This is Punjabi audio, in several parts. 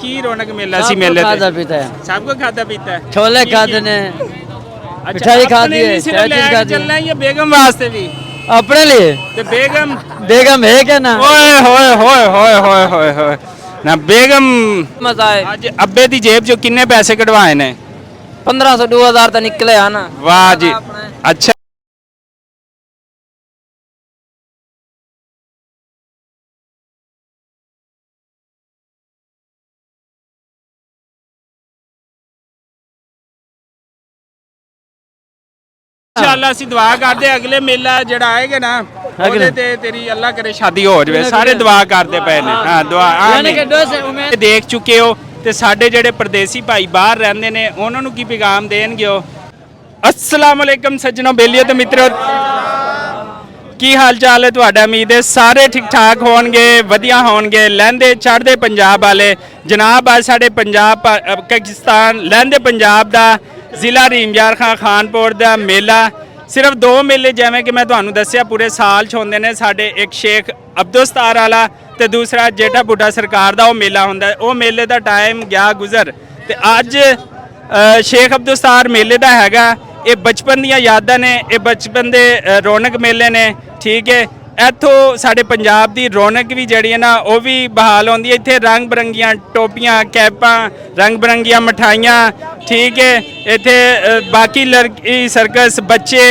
की रौनक मेला सी मेले ते खादा पीता है, सबको खाता पीता है छोले खाते ने, मिठाई खाती है, चाय खाती चलना है। है या बेगम वास्ते भी अपने लिए ते बेगम बेगम है क्या ना? ओए होए होए होए होए होए होए ना बेगम मजा आए। ਅੱਜ ਅੱਬੇ ਦੀ ਜੇਬ ਚੋਂ ਕਿੰਨੇ ਪੈਸੇ ਕਢਵਾਏ ਨੇ 1500 2000 तो निकले है ना। ਵਾਹ ਜੀ ਅੱਛਾ इंशाअल्लाह ਅਸੀਂ ਦੁਆ ਕਰਦੇ ਅਗਲੇ ਮੇਲਾ ਜਿਹੜਾ ਆਏਗਾ ਨਾ ਉਹਦੇ ਤੇ ਤੇਰੀ ਅੱਲਾ ਕਰੇ ਸ਼ਾਦੀ ਹੋ ਜਾਵੇ ਸਾਰੇ ਦੁਆ ਕਰਦੇ ਪਏ ਨੇ ਹਾਂ ਦੁਆ यानी कि 2 से उम्मीद ਦੇਖ ਚੁੱਕੇ ਹੋ ਤੇ ਸਾਡੇ ਜਿਹੜੇ ਪਰਦੇਸੀ ਭਾਈ ਬਾਹਰ ਰਹਿੰਦੇ ਨੇ ਉਹਨਾਂ ਨੂੰ ਕੀ ਪੈਗਾਮ ਦੇਣਗੇ ਉਹ ਅਸਲਾਮ ਅਲੈਕਮ ਸੱਜਣੋ ਬੇਲੀਓ ਤੇ ਮਿੱਤਰੋ ਕੀ ਹਾਲ ਚਾਲ ਹੈ ਤੁਹਾਡਾ ਉਮੀਦ ਹੈ ਸਾਰੇ ਠੀਕ ਠਾਕ ਹੋਣਗੇ ਵਧੀਆ ਹੋਣਗੇ ਲਹਿੰਦੇ ਚੜ੍ਹਦੇ ਪੰਜਾਬ ਵਾਲੇ ਜਨਾਬ ਅੱਜ ਸਾਡੇ ਪੰਜਾਬ ਪਾਕਿਸਤਾਨ ਲਹਿੰਦੇ ਪੰਜਾਬ ਦਾ ਜ਼ਿਲ੍ਹਾ ਰੀਮਯਾਰ ਖਾਂ ਖਾਨਪੁਰ ਦਾ ਮੇਲਾ ਸਿਰਫ 2 ਮੇਲੇ ਜਿਵੇਂ ਕਿ ਮੈਂ ਤੁਹਾਨੂੰ ਦੱਸਿਆ ਪੂਰੇ ਸਾਲ 'ਚ ਹੁੰਦੇ ਨੇ ਸਾਡੇ ਇੱਕ ਸ਼ੇਖ ਅਬਦੁਲਸਤਾਰ ਵਾਲਾ ਤੇ ਦੂਸਰਾ ਜੇਠਾ ਬੁੱਢਾ ਸਰਕਾਰ ਦਾ ਉਹ ਮੇਲਾ ਹੁੰਦਾ ਉਹ ਮੇਲੇ ਦਾ ਟਾਈਮ ਗਿਆ ਗੁਜ਼ਰ ਤੇ ਅੱਜ ਸ਼ੇਖ ਅਬਦੁਲਸਤਾਰ ਮੇਲੇ ਦਾ ਹੈਗਾ ਇਹ ਬਚਪਨ ਦੀਆਂ ਯਾਦਾਂ ਨੇ ਇਹ ਬਚਪਨ ਦੇ ਰੌਣਕ ਮੇਲੇ ਨੇ ਠੀਕ ਹੈ ਇੱਥੋਂ ਸਾਡੇ ਪੰਜਾਬ ਦੀ ਰੌਣਕ ਵੀ ਜਿਹੜੀ ਹੈ ਨਾ ਉਹ ਵੀ ਬਹਾਲ ਹੁੰਦੀ ਹੈ ਇੱਥੇ ਰੰਗ ਬਰੰਗੀਆਂ ਟੋਪੀਆਂ ਕੈਪਾਂ ਰੰਗ ਬਰੰਗੀਆਂ ਮਠਾਈਆਂ ਠੀਕ ਹੈ ਇੱਥੇ ਬਾਕੀ ਲੜਕੀ ਸਰਕਸ ਬੱਚੇ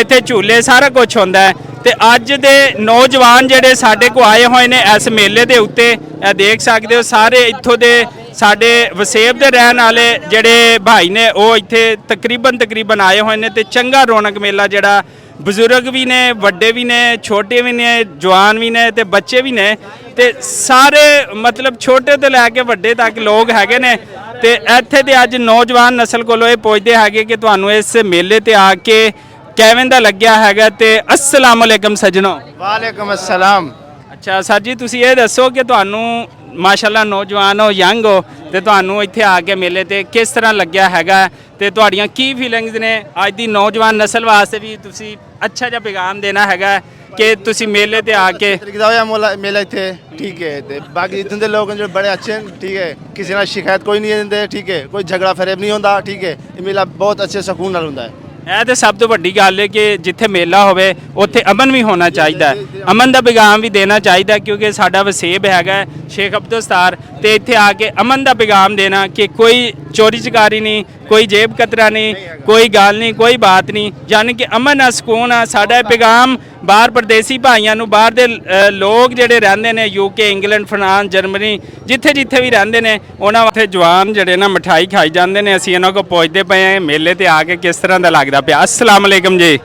ਇੱਥੇ ਝੂਲੇ ਸਾਰਾ ਕੁਝ ਹੁੰਦਾ ਹੈ ਤੇ ਅੱਜ ਦੇ ਨੌਜਵਾਨ ਜਿਹੜੇ ਸਾਡੇ ਕੋ ਆਏ ਹੋਏ ਨੇ ਇਸ ਮੇਲੇ ਦੇ ਉੱਤੇ ਇਹ ਦੇਖ ਸਕਦੇ ਹੋ ਸਾਰੇ ਇੱਥੋਂ ਦੇ ਸਾਡੇ ਵਸੇਬ ਦੇ ਰਹਿਣ ਵਾਲੇ ਜਿਹੜੇ ਭਾਈ ਨੇ ਉਹ ਇੱਥੇ ਤਕਰੀਬਨ ਆਏ ਹੋਏ ਨੇ ਤੇ ਚੰਗਾ ਰੌਣਕ ਮੇਲਾ ਜਿਹੜਾ ਬਜ਼ੁਰਗ ਵੀ ਨੇ ਵੱਡੇ ਵੀ ਨੇ ਛੋਟੇ ਵੀ ਨੇ ਜਵਾਨ ਵੀ ਨੇ ਤੇ ਬੱਚੇ ਵੀ ਨੇ ਤੇ ਸਾਰੇ ਮਤਲਬ ਛੋਟੇ ਤੋਂ ਲੈ ਕੇ ਵੱਡੇ ਤੱਕ ਲੋਕ ਹੈਗੇ ਨੇ ਤੇ ਇੱਥੇ ਦੇ ਅੱਜ ਨੌਜਵਾਨ ਨਸਲ ਕੋਲੋਂ ਇਹ ਪੁੱਛਦੇ ਹੈਗੇ ਕਿ ਤੁਹਾਨੂੰ ਇਸ ਮੇਲੇ ਤੇ ਆ ਕੇ ਕਿਵੇਂ ਦਾ ਲੱਗਿਆ ਹੈਗਾ ਤੇ ਅਸਲਾਮ ਅਲੈਕਮ ਸੱਜਣੋ ਵਾਲੇਕੁਮ ਅਸਲਾਮ ਅੱਛਾ ਸਰ ਜੀ ਤੁਸੀਂ ਇਹ ਦੱਸੋ ਕਿ ਤੁਹਾਨੂੰ ਮਾਸ਼ਾਅੱਲਾ ਨੌਜਵਾਨ ਹੋ ਯੰਗ ਹੋ ਤੇ ਤੁਹਾਨੂੰ ਇੱਥੇ ਆ ਕੇ ਮੇਲੇ ਤੇ ਕਿਸ ਤਰ੍ਹਾਂ ਲੱਗਿਆ ਹੈਗਾ ਤੇ ਤੁਹਾਡੀਆਂ ਕੀ ਫੀਲਿੰਗਸ ਨੇ ਅੱਜ ਦੀ ਨੌਜਵਾਨ ਨਸਲ ਵਾਸਤੇ ਵੀ ਤੁਸੀਂ ਅੱਛਾ ਜਿਹਾ ਪੈਗਾਮ ਦੇਣਾ ਹੈਗਾ ਕਿ ਤੁਸੀਂ ਮੇਲੇ ਤੇ ਆ ਕੇ ਤਰੀਕੇ ਦਾ ਹੋਇਆ ਮੇਲਾ ਇੱਥੇ ਠੀਕ ਹੈ ਤੇ ਬਾਕੀ ਇੱਥੇ ਦੇ ਲੋਕ ਜੋ ਬੜੇ ਅੱਛੇ ਨੇ ਠੀਕ ਹੈ ਕਿਸੇ ਨਾਲ ਸ਼ਿਕਾਇਤ ਕੋਈ ਨਹੀਂ ਦਿੰਦੇ ਠੀਕ ਹੈ ਕੋਈ ਝਗੜਾ ਫਰੇਬ ਨਹੀਂ ਹੁੰਦਾ ਠੀਕ ਹੈ ਇਹ ਮੇਲਾ ਬਹੁਤ ਅੱਛੇ ਸਕੂਨ ਨਾਲ ਹੁੰਦਾ ਹੈ ਇਹ ਤੇ ਸਭ ਤੋਂ ਵੱਡੀ ਗੱਲ ਹੈ ਕਿ ਜਿੱਥੇ ਮੇਲਾ ਹੋਵੇ ਉੱਥੇ ਅਮਨ ਵੀ ਹੋਣਾ ਚਾਹੀਦਾ ਹੈ ਅਮਨ ਦਾ ਪੈਗਾਮ ਵੀ ਦੇਣਾ ਚਾਹੀਦਾ ਕਿਉਂਕਿ ਸਾਡਾ ਵਸੇਬ ਹੈਗਾ ਸ਼ੇਖ ਅਬਦੁਲਸਤਾਰ ਤੇ ਇੱਥੇ ਆ ਕੇ ਅਮਨ ਦਾ ਪੈਗਾਮ ਦੇਣਾ ਕਿ ਕੋਈ ਚੋਰੀ ਚਕਾਰੀ ਨਹੀਂ ਕੋਈ ਜੇਬ ਕਤਰਾ ਨਹੀਂ ਕੋਈ ਗੱਲ ਨਹੀਂ ਕੋਈ ਬਾਤ ਨਹੀਂ ਯਾਨੀ ਕਿ ਅਮਨ ਆ ਸਕੂਨ ਆ ਸਾਡਾ ਇਹ ਪੈਗਾਮ ਬਾਹਰ ਪਰਦੇਸੀ ਭਾਈਆਂ ਨੂੰ ਬਾਹਰ ਦੇ ਲੋਕ ਜਿਹੜੇ ਰਹਿੰਦੇ ਨੇ ਯੂਕੇ ਇੰਗਲੈਂਡ ਫਰਾਂਸ ਜਰਮਨੀ ਜਿੱਥੇ ਵੀ ਰਹਿੰਦੇ ਨੇ ਉਹਨਾਂ ਵਾਸਤੇ ਜਵਾਨ ਜਿਹੜੇ ਨਾ ਮਠਾਈ ਖਾਈ ਜਾਂਦੇ ਨੇ ਅਸੀਂ ਇਹਨਾਂ ਕੋਲ ਪੁੱਛਦੇ ਪਏ ਹਾਂ ਮੇਲੇ ਤੇ ਆ ਕੇ ਕਿਸ ਤਰ੍ਹਾਂ ਦਾ ਲੱਗਦਾ ਪਿਆ ਅਸਲਾਮ ਅਲੈਕਮ ਜੀ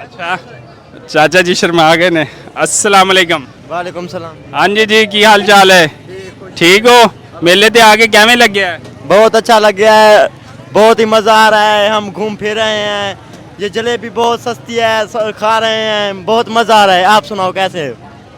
ਅੱਛਾ ਚਾਚਾ ਜੀ ਸ਼ਰਮਾ ਗਏ ਨੇ ਅਸਲਾਮ ਅਲੈਕਮ वालेकुम सलाम। ਹਾਂਜੀ ਜੀ ਕੀ ਹਾਲ ਚਾਲ ਹੈ ਠੀਕ ਹੋ मेले ते आके कैਵੇਂ लगे? बहुत अच्छा लग गया है, बहुत ही मज़ा आ रहा है। हम घूम फिर रहे हैं, ये जलेबी बहुत सस्ती है, खा रहे हैं, बहुत मज़ा आ रहा है। आप सुनाओ कैसे?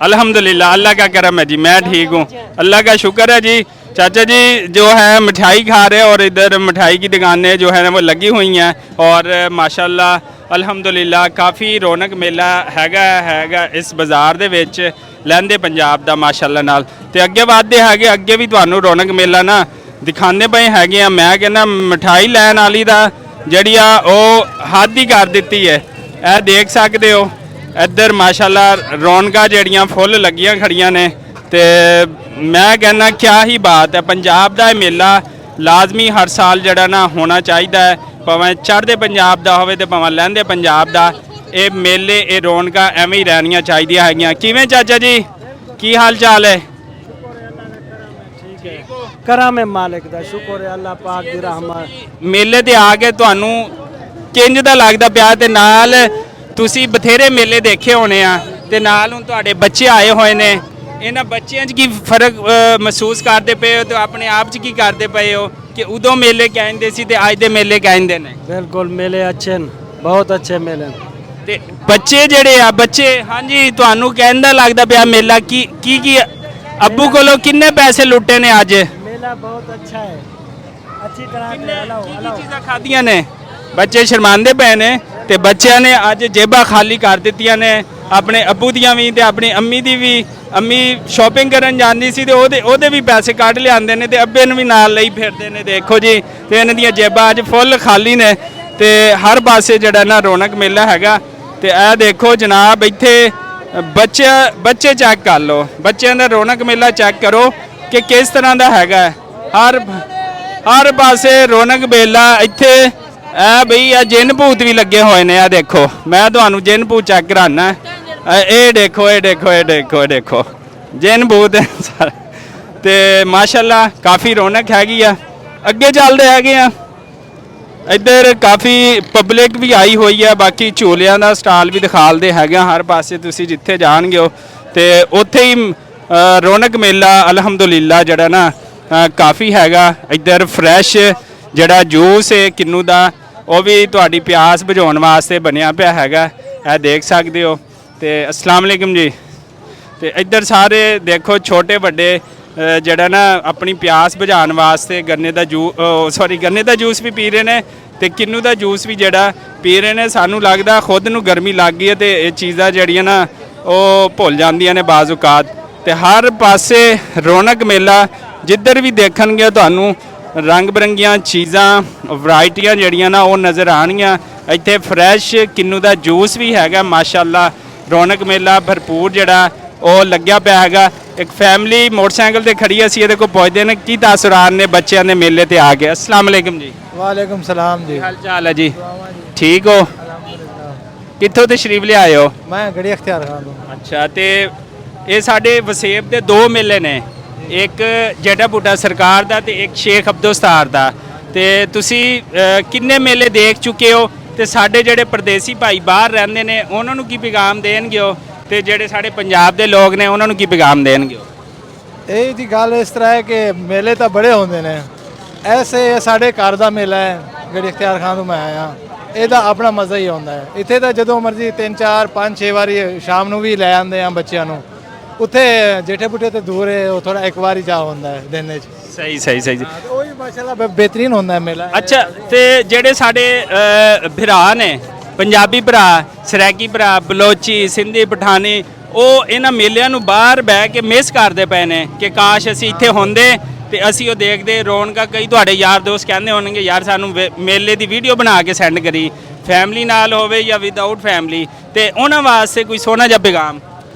अल्हम्दुलिल्लाह, अल्लाह का करम है जी, मैं ठीक हूँ, अल्लाह का शुक्र है जी। चाचा जी जो है मिठाई खा रहे हैं और इधर मिठाई की दुकानें जो है ना वो लगी हुई हैं और माशाल्लाह अल्हम्दुलिल्लाह काफ़ी रौनक मेला हैगा इस बाज़ार दे विच लहंदे पंजाब दा माशाल्लाह नाल। ते अगे वधदे हैगे, अगे भी तुहानूं रौनक मेला ना दिखाने पे हैगे। मैं कहना मिठाई लैन वाली दा जिहड़ी आ ओह हद ही कर दित्ती है। यह देख सकते हो इधर माशाल्लाह रौनकां जिहड़ियां फुल लगियां खड़ियां ने। ते मैं कहना क्या ही बात है, पंजाब दा मेला लाजमी हर साल जिहड़ा ना होना चाहिए है, भावें चढ़दे पंजाब दा होवे ते भावें लहंदे पंजाब दा। ये मेले ये रौनकां एवें ही रहनियां चाहिदियां हैगियां। किवें चाचा जी की हाल चाल है? करम है मालिक दा, शुक्र है अल्लाह पाक दी रहमत। मेले ते आ के तुहानूं किंज दा लगदा पिया? ते नाल तुसीं बथेरे मेले देखे होने आ ते नाल हुण तुहाडे बच्चे आए होए ने, इन्हां बच्चियां 'च की फर्क महसूस करदे पे हो ते अपने आप 'च की करदे पए हो कि उदों मेले कहंदे सी ते अज दे मेले कहंदे ने? बिल्कुल मेले अच्छे न, बहुत अच्छे मेले न। ते बच्चे जेड़े आ बच्चे, हाँ जी, तुहानूं कहंदा लगदा पिया मेला की अब्बू कोलों किन्ने पैसे लुटे ने अज? मेला बहुत अच्छा है, अच्छी तरह से हलाओ हलाओ। चीज़ां खादियां ने बच्चे शर्मांदे पे ने ते बच्चों ने अज जेबां खाली कर दित्तियां ने ਆਪਣੇ ਅੱਬੂ ਦੀਆਂ ਵੀ ਤੇ ਆਪਣੀ ਅੰਮੀ ਦੀ ਵੀ। ਅੰਮੀ ਸ਼ਾਪਿੰਗ ਕਰਨ ਜਾਂਦੀ ਸੀ ਤੇ ਉਹਦੇ ਵੀ ਪੈਸੇ ਕੱਢ ਲਿਆਉਂਦੇ ਨੇ ਤੇ ਅੱਬੇ ਨੂੰ ਵੀ ਨਾਲ ਲਈ ਫਿਰਦੇ ਨੇ। ਦੇਖੋ ਜੀ, ਤੇ ਇਹਨਾਂ ਦੀਆਂ ਜੇਬਾਂ ਅੱਜ ਫੁੱਲ ਖਾਲੀ ਨੇ ਤੇ ਹਰ ਪਾਸੇ ਜਿਹੜਾ ਨਾ ਰੌਣਕ ਮੇਲਾ ਹੈਗਾ। ਤੇ ਇਹ ਦੇਖੋ ਜਨਾਬ, ਇੱਥੇ ਬੱਚੇ ਚੈੱਕ ਕਰ ਲਓ, ਬੱਚਿਆਂ ਦਾ ਰੌਣਕ ਮੇਲਾ ਚੈੱਕ ਕਰੋ ਕਿ ਕਿਸ ਤਰ੍ਹਾਂ ਦਾ ਹੈਗਾ। ਹਰ ਪਾਸੇ ਰੌਣਕ ਮੇਲਾ। ਇੱਥੇ ਇਹ ਬਈ ਇਹ ਜਿੰਨ ਭੂਤ ਵੀ ਲੱਗੇ ਹੋਏ ਨੇ। ਆ ਦੇਖੋ, ਮੈਂ ਤੁਹਾਨੂੰ ਜਿੰਨ ਭੂਤ ਚੈੱਕ ਕਰਾਨਾ। ਇਹ ਦੇਖੋ ਜਿੰਨ ਭੂਤ ਤੇ ਮਾਸ਼ਾਅੱਲਾ ਕਾਫੀ ਰੌਣਕ ਹੈਗੀ ਆ। ਅੱਗੇ ਚੱਲਦੇ ਹੈਗੇ ਆ। ਇੱਧਰ ਕਾਫੀ ਪਬਲਿਕ ਵੀ ਆਈ ਹੋਈ ਹੈ। ਬਾਕੀ ਝੂਲਿਆਂ ਦਾ ਸਟਾਲ ਵੀ ਦਿਖਾਲਦੇ ਹੈਗੇ ਹਰ ਪਾਸੇ। ਤੁਸੀਂ ਜਿੱਥੇ ਜਾਣਗੇ ਹੋ ਤੇ ਉੱਥੇ ਹੀ ਰੌਣਕ ਮੇਲਾ ਅਲਹਮਦੁਲਿਲਾ ਜਿਹੜਾ ਨਾ ਕਾਫੀ ਹੈਗਾ। ਇੱਧਰ ਫਰੈਸ਼ ਜਿਹੜਾ ਜੂਸ ਹੈ ਕਿੰਨੂ ਦਾ, ਉਹ ਵੀ ਤੁਹਾਡੀ ਪਿਆਸ ਬੁਝਾਉਣ ਵਾਸਤੇ ਬਣਿਆ ਪਿਆ ਹੈਗਾ। ਇਹ ਦੇਖ ਸਕਦੇ ਹੋ। ਤੇ ਅਸਲਾਮ ਵਾਲੇਕੁਮ ਜੀ। ਤੇ ਇੱਧਰ ਸਾਰੇ ਦੇਖੋ ਛੋਟੇ ਵੱਡੇ ਜਿਹੜਾ ਨਾ ਆਪਣੀ ਪਿਆਸ ਬੁਝਾਉਣ ਵਾਸਤੇ ਗੰਨੇ ਦਾ ਜੂਸ ਵੀ ਪੀ ਰਹੇ ਨੇ ਤੇ ਕਿੰਨੂ ਦਾ ਜੂਸ ਵੀ ਜਿਹੜਾ ਪੀ ਰਹੇ ਨੇ। ਸਾਨੂੰ ਲੱਗਦਾ ਖੁਦ ਨੂੰ ਗਰਮੀ ਲੱਗ ਗਈ ਹੈ ਤੇ ਇਹ ਚੀਜ਼ਾਂ ਜਿਹੜੀਆਂ ਨਾ ਉਹ ਭੁੱਲ ਜਾਂਦੀਆਂ ਨੇ ਬਾਜ਼ ਔਕਾਤ। ਤੇ ਹਰ ਪਾਸੇ ਰੌਣਕ ਮੇਲਾ, ਜਿੱਧਰ ਵੀ ਦੇਖਣਗੇ ਤੁਹਾਨੂੰ ਰੰਗ ਬਰੰਗੀਆਂ ਚੀਜ਼ਾਂ, ਵੈਰਾਈਟੀਆਂ ਜਿਹੜੀਆਂ ਨਾ ਉਹ ਨਜ਼ਰ ਆਉਣਗੀਆਂ। ਇੱਥੇ ਫਰੈਸ਼ ਕਿੰਨੂ ਦਾ ਜੂਸ ਵੀ ਹੈਗਾ ਮਾਸ਼ਾਅੱਲਾ। ਰੌਣਕ ਮੇਲਾ ਭਰਪੂਰ ਜਿਹੜਾ ਉਹ ਲੱਗਿਆ ਪਿਆ ਹੈਗਾ। ਇੱਕ ਫੈਮਿਲੀ ਮੋਟਰਸਾਈਕਲ ਤੇ ਖੜੀ, ਅਸੀਂ ਇਹਦੇ ਕੋਲ ਪੁੱਛਦੇ ਨੇ ਕੀ ਤਾਸੁਰਾਤ ਨੇ ਬੱਚਿਆਂ ਦੇ ਮੇਲੇ ਤੇ ਆ ਕੇ। ਅਸਲਾਮ ਵਾਲੇਕੁਮ ਜੀ। वालेकुम सलाम जी। ਕੀ ਹਾਲ ਚਾਲ ਹੈ ਜੀ? ਠੀਕ ਹੋ? ਕਿੱਥੋਂ ਤਸ਼ਰੀਫ ਲਿਆਏ ਹੋ? मैं गड़ी अख्तियार खान हूँ। ਅੱਛਾ, ਤੇ ਇਹ ਸਾਡੇ ਵਸੇਬ ਦੇ ਦੋ ਮੇਲੇ ਨੇ, ਇੱਕ ਜੱਟਾ ਬੂਟਾ ਸਰਕਾਰ ਦਾ ਤੇ ਇੱਕ ਸ਼ੇਖ ਅਬਦੁਸਤਾਰ ਦਾ। ਤੇ ਤੁਸੀਂ ਕਿੰਨੇ ਮੇਲੇ ਦੇਖ ਚੁੱਕੇ ਹੋ ਤੇ ਸਾਡੇ ਜਿਹੜੇ ਪਰਦੇਸੀ ਭਾਈ ਬਾਹਰ ਰਹਿੰਦੇ ਨੇ ਉਹਨਾਂ ਨੂੰ ਕੀ ਪੈਗਾਮ ਦੇਣਗੇ ਹੋ ਤੇ ਜਿਹੜੇ ਸਾਡੇ ਪੰਜਾਬ ਦੇ ਲੋਕ ਨੇ ਉਹਨਾਂ ਨੂੰ ਕੀ ਪੈਗਾਮ ਦੇਣਗੇ ਹੋ? ਇਹ ਦੀ ਗੱਲ ਇਸ ਤਰ੍ਹਾਂ ਹੈ ਕਿ ਮੇਲੇ ਤਾਂ ਬੜੇ ਹੁੰਦੇ ਨੇ। ਐਸੇ ਇਹ ਸਾਡੇ ਘਰ ਦਾ ਮੇਲਾ ਹੈ, ਗੜੀ ਅਖਤਿਆਰ ਖਾਨ ਤੋਂ ਮੈਂ ਆਇਆ। ਇਹਦਾ ਆਪਣਾ ਮਜ਼ਾ ਹੀ ਆਉਂਦਾ ਹੈ। ਇੱਥੇ ਤਾਂ ਜਦੋਂ ਮਰਜ਼ੀ 3 4 5 6 ਵਾਰੀ ਸ਼ਾਮ ਨੂੰ ਵੀ ਲੈ ਆਉਂਦੇ ਆ ਬੱਚਿਆਂ ਨੂੰ। ਉੱਥੇ ਜੇਠੇ ਬੁੱਟੇ ਤੇ ਦੂਰ ਹੈ, ਉਹ ਥੋੜਾ ਇੱਕ ਵਾਰੀ ਜਾ ਹੁੰਦਾ ਹੈ ਦਿਨ ਵਿੱਚ। ਸਹੀ ਉਹ ਵੀ ਮਾਸ਼ਾਅੱਲਾ ਬਿਹਤਰੀਨ ਹੁੰਦਾ ਹੈ ਮੇਲਾ। ਅੱਛਾ, ਤੇ ਜਿਹੜੇ ਸਾਡੇ ਭਰਾ ਨੇ ਪੰਜਾਬੀ ਭਰਾ, ਸਰਾਕੀ ਭਰਾ, ਬਲੋਚੀ, ਸਿੰਧੀ, ਪਠਾਨੀ, ਉਹ ਇਹਨਾਂ ਮੇਲਿਆਂ ਨੂੰ ਬਾਹਰ ਬਹਿ ਕੇ ਮਿਸ ਕਰਦੇ ਪਏ ਨੇ ਕਿ ਕਾਸ਼ ਅਸੀਂ ਇੱਥੇ ਹੁੰਦੇ ਤੇ ਅਸੀਂ ਉਹ ਦੇਖਦੇ ਰੌਣਕਾਂ। ਕਈ ਤੁਹਾਡੇ ਯਾਰ ਦੋਸਤ ਕਹਿੰਦੇ ਹੋਣਗੇ ਯਾਰ ਸਾਨੂੰ ਮੇਲੇ ਦੀ ਵੀਡੀਓ ਬਣਾ ਕੇ ਸੈਂਡ ਕਰੀ, ਫੈਮਿਲੀ ਨਾਲ ਹੋਵੇ ਜਾਂ ਵਿਦਆਊਟ ਫੈਮਿਲੀ। ਤੇ ਉਹਨਾਂ ਵਾਸਤੇ ਕੋਈ ਸੋਹਣਾ ਜਿਹਾ ਪੈਗਾਮ।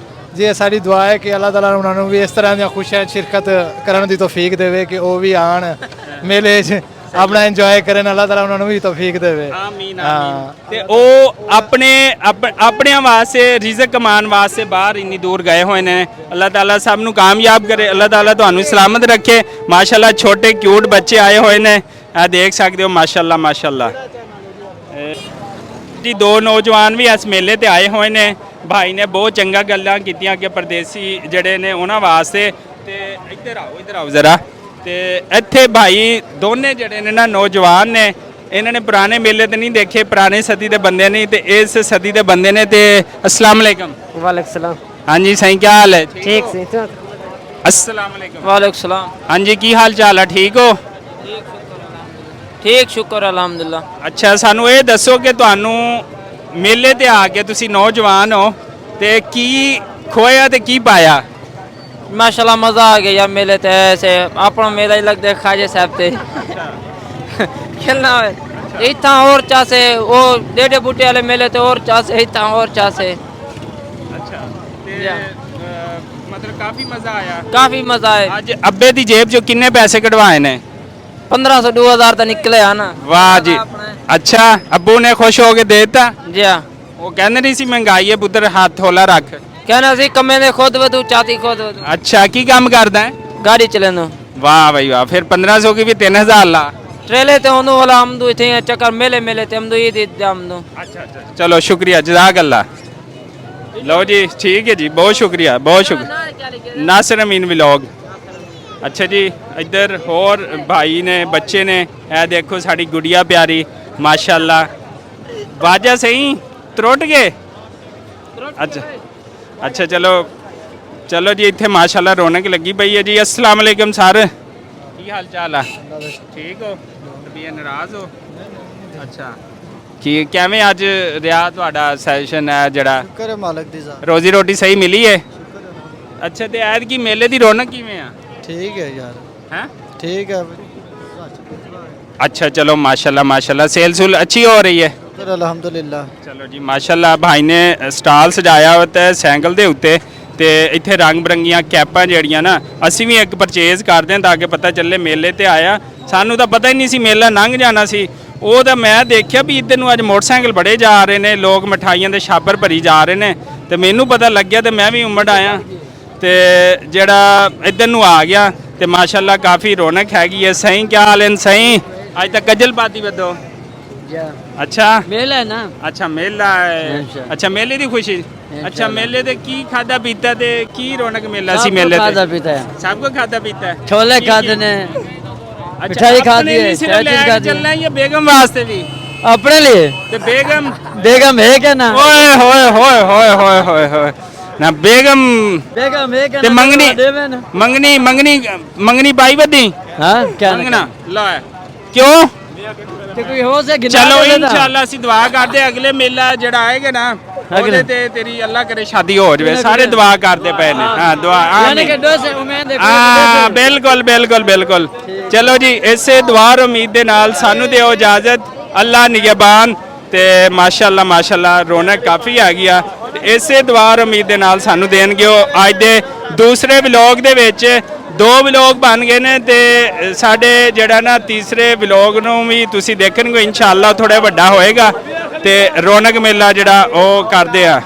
ਜੀ ਇਹ ਸਾਡੀ ਦੁਆ ਹੈ ਕਿ ਅੱਲਾਹ ਤਾਲਾ ਉਹਨਾਂ ਨੂੰ ਵੀ ਇਸ ਤਰ੍ਹਾਂ ਦੀਆਂ ਖੁਸ਼ੀਆਂ ਸ਼ਿਰਕਤ ਕਰਨ ਦੀ ਤੌਫੀਕ ਦੇਵੇ ਕਿ ਉਹ ਵੀ ਆਣ ਮੇਲੇ 'ਚ ਆਪਣਾ ਇੰਜੋਏ ਕਰਨ। ਅੱਲਾਹ ਤਾਲਾ ਉਹਨਾਂ ਨੂੰ ਵੀ ਤੌਫੀਕ ਦੇਵੇ। ਆਮੀਨ ਆਮੀਨ। ਤੇ ਉਹ ਆਪਣਿਆਂ ਵਾਸਤੇ ਰਿਜ਼ਕ ਕਮਾਉਣ ਵਾਸਤੇ ਬਾਹਰ ਇੰਨੀ ਦੂਰ ਗਏ ਹੋਏ ਨੇ। ਅੱਲਾਹ ਤਾਲਾ ਸਭ ਨੂੰ ਕਾਮਯਾਬ ਕਰੇ। ਅੱਲਾਹ ਤਾਲਾ ਤੁਹਾਨੂੰ ਸਲਾਮਤ ਰੱਖੇ। ਮਾਸ਼ਾਅੱਲਾ ਛੋਟੇ ਕਿਊਟ ਬੱਚੇ ਆਏ ਹੋਏ ਨੇ, ਇਹ ਦੇਖ ਸਕਦੇ ਹੋ ਮਾਸ਼ਾਅੱਲਾ ਮਾਸ਼ਾਅੱਲਾ। ਜੀ ਦੋ ਨੌਜਵਾਨ ਵੀ ਇਸ ਮੇਲੇ ਤੇ ਆਏ ਹੋਏ ਨੇ। ਭਾਈ ਨੇ ਬਹੁਤ ਚੰਗਾ ਗੱਲਾਂ ਕੀਤੀਆਂ ਕਿ ਪਰਦੇਸੀ ਜਿਹੜੇ ਨੇ ਉਹਨਾਂ ਵਾਸਤੇ। ਤੇ ਇੱਧਰ ਆਓ ਜ਼ਰਾ। ਤੇ ਇੱਥੇ ਭਾਈ ਦੋਨੇ ਜਿਹੜੇ ਨੇ ਨਾ ਨੌਜਵਾਨ ਨੇ, ਇਹਨਾਂ ਨੇ ਪੁਰਾਣੇ ਮੇਲੇ ਤੇ ਨਹੀਂ ਦੇਖੇ, ਪੁਰਾਣੇ ਸਦੀ ਦੇ ਬੰਦੇ ਨਹੀਂ ਤੇ ਇਸ ਸਦੀ ਦੇ ਬੰਦੇ ਨੇ। ਤੇ अस्सलाम वालेकुम। वालेकुम सलाम। हाँ जी सही, क्या हाल है? ठीक से अस्सलाम वालेकुम। वालेकुम सलाम। हाँ जी की हाल चाल है? ठीक हो? ठीक शुक्र अल्हम्दुलिल्लाह। ਅੱਛਾ, ਸਾਨੂੰ ਇਹ ਦੱਸੋ ਕਿ ਤੁਹਾਨੂੰ ਮੇਲੇ ਤੇ ਆ ਕੇ, ਤੁਸੀਂ ਨੌਜਵਾਨ ਹੋ ਤੇ ਕੀ ਖੋਇਆ ਤੇ ਕੀ ਪਾਇਆ? माशाल्लाह मज़ा आ गया यार मेले ते। ऐसे अपना मेला ही लगता है ख्वाजा साहब ते खेलना इतना और चासे वो डेढ़े बूटे वाले मेले ते और चासे इतना और चासे। ਅੱਛਾ, ਤੇ ਮਤਲਬ ਕਾਫੀ ਮਜ਼ਾ ਆਇਆ। काफ़ी मज़ा है। ਅੱਜ ਅੱਬੇ ਦੀ ਜੇਬ ਚੋਂ ਕਿੰਨੇ ਪੈਸੇ ਕਢਵਾਏ ਨੇ? 1500 2000 तो निकले है ना। ਵਾਹ ਜੀ। ਅੱਛਾ, ਅੱਬੂ ਨੇ ਖੁਸ਼ ਹੋ ਕੇ ਦੇ ਦਿੱਤਾ? जी हाँ। ਉਹ ਕਹਿੰਦੇ ਨਹੀਂ ਸੀ ਮਹਿੰਗਾਈ ਹੈ ਪੁੱਤਰ, ਹੱਥ ਹੌਲਾ ਰੱਖ। कहना सी कमे ने खुद वधू चाती खुद वधू। ਅੱਛਾ, ਕੀ ਕੰਮ ਕਰਦਾ ਹੈ? गाड़ी चले दो। ਵਾਹ ਬਈ ਵਾਹ। ਫਿਰ 1500 की भी 3000 ला। ट्रेले ते होनो वाला हम दो इथे चक्कर मेले ते हम दो ये हम दो। अच्छा, चलो शुक्रिया, जज़ाक अल्लाह। लो जी, ठीक है जी, बहुत शुक्रिया, बहुत शुक्रिया। नासिर अमीन व्लॉग। अच्छा जी, इधर होर भाई ने, बच्चे ने, ए देखो साड़ी गुड़िया प्यारी माशाल्लाह। वाजा सही त्रुट गए? अच्छा चलो जी, इतने माशाल्लाह रौनक लगी पई है जी। अस्सलाम वालेकुम सर, की हाल चाल है? ठीक हो? तबीयत नाराज हो? अच्छा, ਕਿ ਕਿਵੇਂ ਅੱਜ ਰਿਹਾ ਤੁਹਾਡਾ ਸੈਸ਼ਨ ਹੈ ਜਿਹੜਾ करे मालिक दी ज़ात। ਰੋਜ਼ੀ ਰੋਟੀ ਸਹੀ ਮਿਲੀ ਹੈ? ਅੱਛਾ ਤੇ ਐਤ ਕੀ ਮੇਲੇ ਦੀ ਰੌਣਕ ਕਿਵੇਂ ਆ? ठीक है यार, ਹੈ ठीक है। अच्छा चलो माशाल्लाह सेल सुल अच्छी हो रही है। फिर अल्हम्दुलिल्लाह। ਚਲੋ ਜੀ ਮਾਸ਼ਾਅੱਲਾ ਭਾਈ ਨੇ ਸਟਾਲ ਸਜਾਇਆ ਹੋਇਆ ਤੇ ਸਾਈਕਲ ਦੇ ਉੱਤੇ ਤੇ ਇੱਥੇ ਰੰਗ ਬਰੰਗੀਆਂ ਕੈਪਾਂ ਜਿਹੜੀਆਂ ਨਾ ਅਸੀਂ ਵੀ ਇੱਕ ਪਰਚੇਜ਼ ਕਰਦੇ ਹਾਂ ਤਾਂ ਕਿ ਪਤਾ ਚੱਲੇ ਮੇਲੇ ਤੇ ਆਇਆ। ਸਾਨੂੰ ਤਾਂ ਪਤਾ ਹੀ ਨਹੀਂ ਸੀ ਮੇਲਾ ਲੰਘ ਜਾਣਾ ਸੀ। ਉਹ ਤਾਂ ਮੈਂ ਦੇਖਿਆ ਵੀ ਇੱਧਰ ਨੂੰ ਅੱਜ ਮੋਟਰਸਾਈਕਲ ਬੜੇ ਜਾ ਰਹੇ ਨੇ, ਲੋਕ ਮਠਾਈਆਂ ਦੇ ਛਾਪਰ ਭਰੀ ਜਾ ਰਹੇ ਨੇ ਤੇ ਮੈਨੂੰ ਪਤਾ ਲੱਗਿਆ ਤੇ ਮੈਂ ਵੀ ਉਮੜ ਆਇਆ ਤੇ ਜਿਹੜਾ ਇੱਧਰ ਨੂੰ ਆ ਗਿਆ ਤੇ ਮਾਸ਼ਾਅੱਲਾ ਕਾਫੀ ਰੌਣਕ ਹੈਗੀ ਹੈ। ਸਹੀ ਕੀ ਹਾਲ ਹੈ ਸਹੀ? ਅੱਜ ਤੱਕ ਗਜਲ ਪਾਤੀ ਬੱਦੋ अच्छा मेला है ना अच्छा मेला है। अच्छा मेले ਦੀ ਖੁਸ਼ੀ। अच्छा मेले ਤੇ ਕੀ ਖਾਦਾ ਪੀਤਾ ਤੇ ਕੀ ਰੌਣਕ ਮੇਲਾ ਸੀ ਮੇਲੇ खादा ਤੇ? पीता है, ਸਭ ਕੋ ਖਾਦਾ ਪੀਤਾ ਹੈ? छोले ਕੀ- खाते ਕੀ- ने, अच्छा, मिठाई खाती अपने है, लिए सिर्फ चाय ले के खाती है। चलना है या बेगम वास्ते भी? अपने लिए ਤੇ बेगम बेगम है क्या ना, ਓਏ ਹੋਏ ਹੋਏ ਹੋਏ ਹੋਏ ਹੋਏ ਹੋਏ ਨਾ बेगम बेगम है क्या ਤੇ ना, ਮੰਗਣੀ देवे ना। ਮੰਗਣੀ ਮੰਗਣੀ ਮੰਗਣੀ ਪਾਈ ਬੱਦੀ हाँ क्या ਮੰਗਣਾ ਲਾ ਕਿਉਂ? तो कोई हो से गिना ਚਲੋ देता। ਇਨਸ਼ਾਅੱਲਾ ਅਸੀਂ ਦੁਆ ਕਰਦੇ ਹਾਂ ਅਗਲੇ ਮੇਲਾ ਜਿਹੜਾ ਆਏਗਾ ਨਾ ਉਹਦੇ ਤੇ ਤੇਰੀ ਅੱਲਾ ਕਰੇ ਸ਼ਾਦੀ ਹੋ ਜਾਵੇ। ਸਾਰੇ ਦੁਆ ਕਰਦੇ ਪਏ ਨੇ। ਹਾਂ ਦੁਆ यानी कि ਆਮੀਨ। दो से उम्मीद है, ਹਾਂ ਬਿਲਕੁਲ ਬਿਲकुल ਬਿਲकुल। ਚਲੋ ਜੀ ਇਸੇ ਦੁਆ ਔਰ ਉਮੀਦ ਦੇ ਨਾਲ ਸਾਨੂੰ ਦਿਓ ਇਜਾਜ਼ਤ। ਅੱਲਾ ਨਿਗਹਿਬਾਨ ਤੇ ਮਾਸ਼ਾਅੱਲਾ ਰੌਣਕ ਕਾਫੀ ਆ ਗਈ ਆ ਤੇ ਇਸੇ ਦੁਆ ਔਰ ਉਮੀਦ ਦੇ ਨਾਲ ਸਾਨੂੰ ਦੇਣਗੇ। ਉਹ ਅੱਜ ਦੇ ਦੂਸਰੇ ਵਲੌਗ ਦੇ ਵਿੱਚ 2 ਵਲੌਗ ਬਣ ਗਏ ਨੇ ਤੇ ਸਾਡੇ ਜਿਹੜਾ ਨਾ ਤੀਸਰੇ ਵਲੌਗ ਨੂੰ ਵੀ ਤੁਸੀਂ ਦੇਖਣਗੇ ਇਨਸ਼ਾਅੱਲਾ ਥੋੜਾ ਵੱਡਾ ਹੋਏਗਾ ਤੇ ਰੌਣਕ ਮੇਲਾ ਜਿਹੜਾ ਉਹ ਕਰਦੇ ਆ।